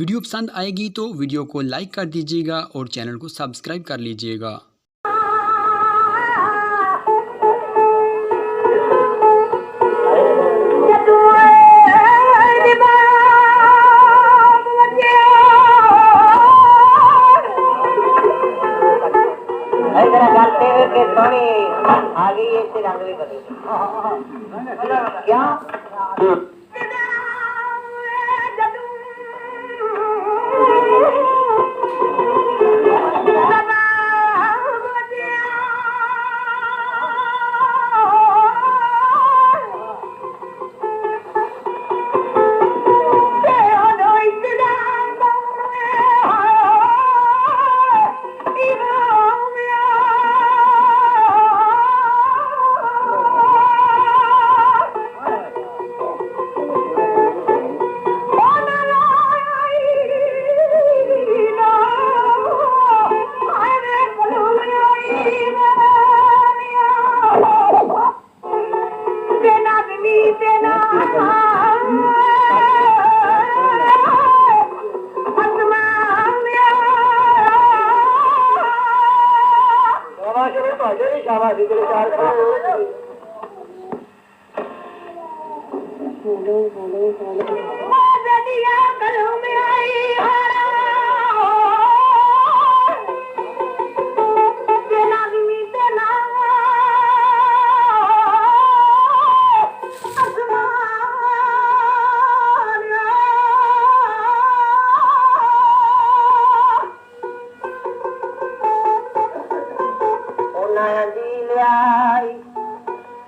Video पसंद आएगी तो वीडियो को लाइक कर दीजिएगा और चैनल को सब्सक्राइब कर लीजिएगा। आगे ये से रंग भी बदल क्या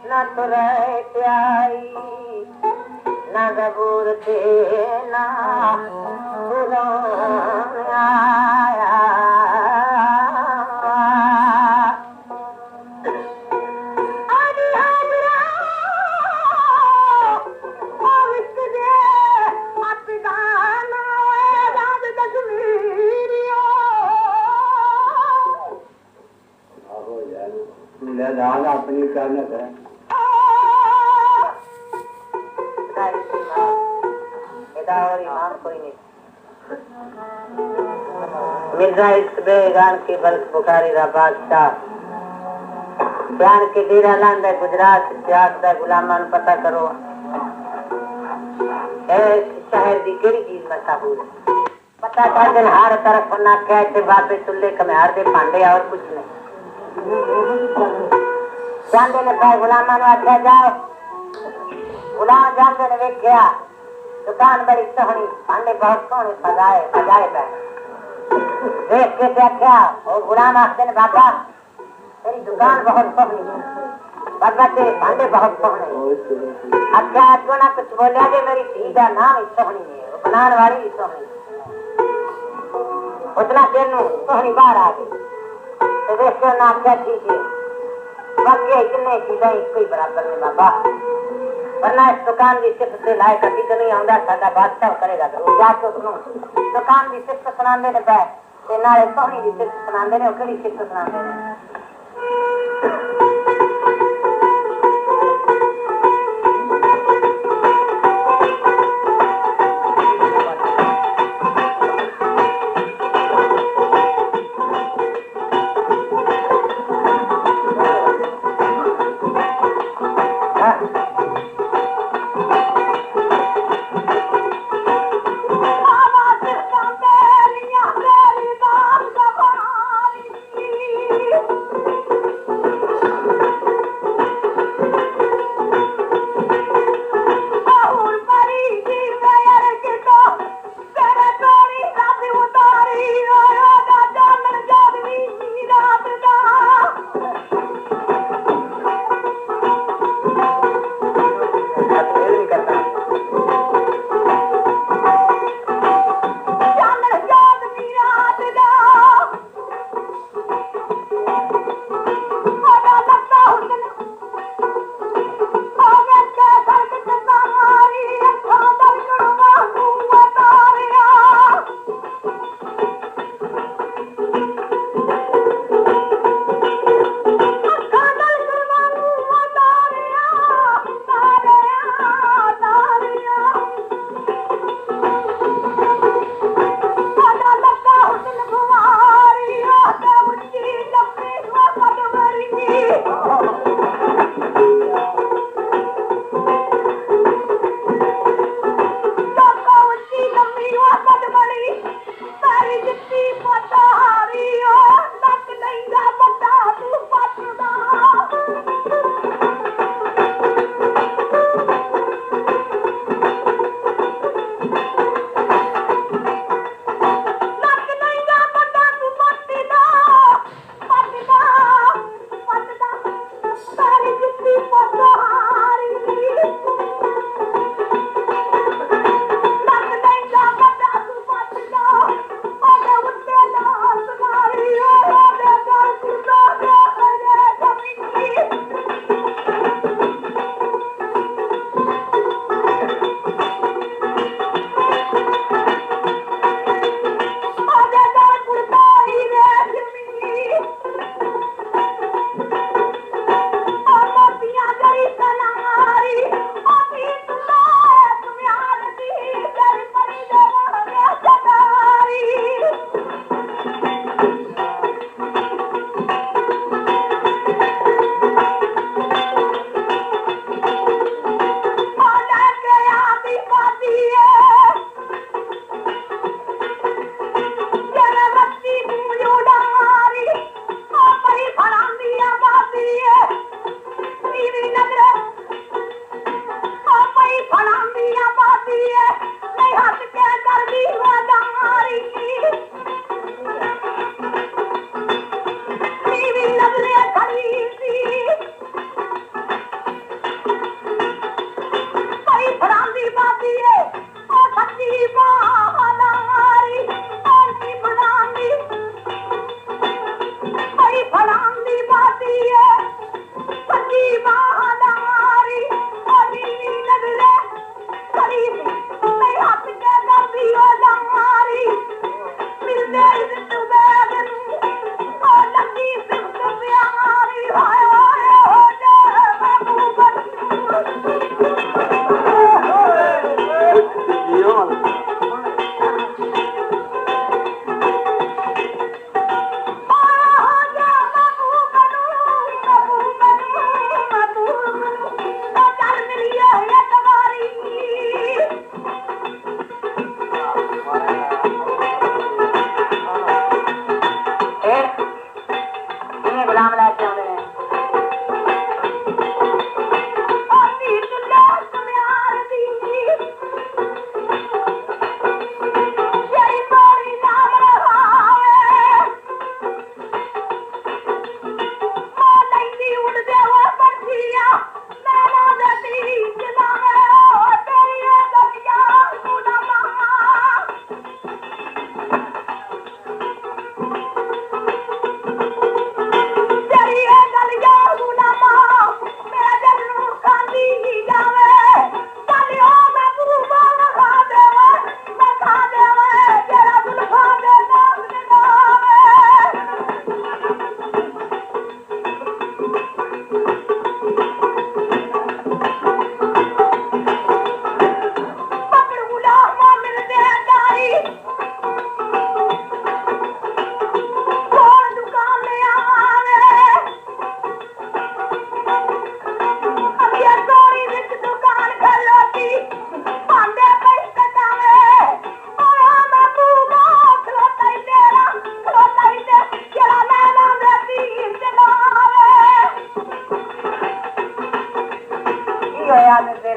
ना तो रह प्याई ना गबूर थे ना आया अपनी करना है और ईमान कोई नहीं। मिर्जा इश्क बेगान की बल्क बुखारी रा बादशाह प्यार के डेरा लांदा गुजरात इतिहास दा गुलामान पता करो शहर की केड़ी चीज मशहूर है पता कर दिन हर तरफ ना कहते बाबे चुल्ले कम्यार दे भांडे और कुछ नहीं जाते ने भाई गुलामान आख्या जाओ गुलाम जाते ने वेख्या दुकान बड़ी सोहनी भांडे बहुत सोहने सजाए पे देख के देखा और गुलाम आखते ने बाबा तेरी दुकान बहुत सोहनी बाबा तेरे भांडे बहुत सोहने अच्छा अगो ना कुछ बोलिया जे मेरी धी का नाम ही सोहनी है बनाने वाली भी सोहनी उतना देर सोहनी बाहर आ गई तो देख के ना आख्या ठीक है बाकी किन्ने चीजें एक ही बराबर ने बाबा वरना इस दुकान की सिर्फ से लाए कभी तो नहीं आंदा साडा बादशाह करेगा तो जाके सुनो दुकान की सिर्फ सुनांदे ने पै ते नाले सोहनी की सिर्फ सुनांदे ने केड़ी सिर्फ सुनांदे ने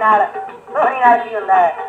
ਸੋਹਣੀ ਨਾਲ ਕੀ ਹੁੰਦਾ ਹੈ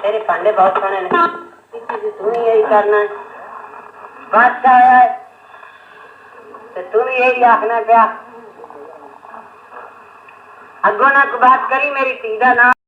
तेरे भांडे बहुत सोने ने तू ही यही करना है बादशाह आया है तो तू भी यही आखना पिया अगो ना बात करी मेरी धी दा नाम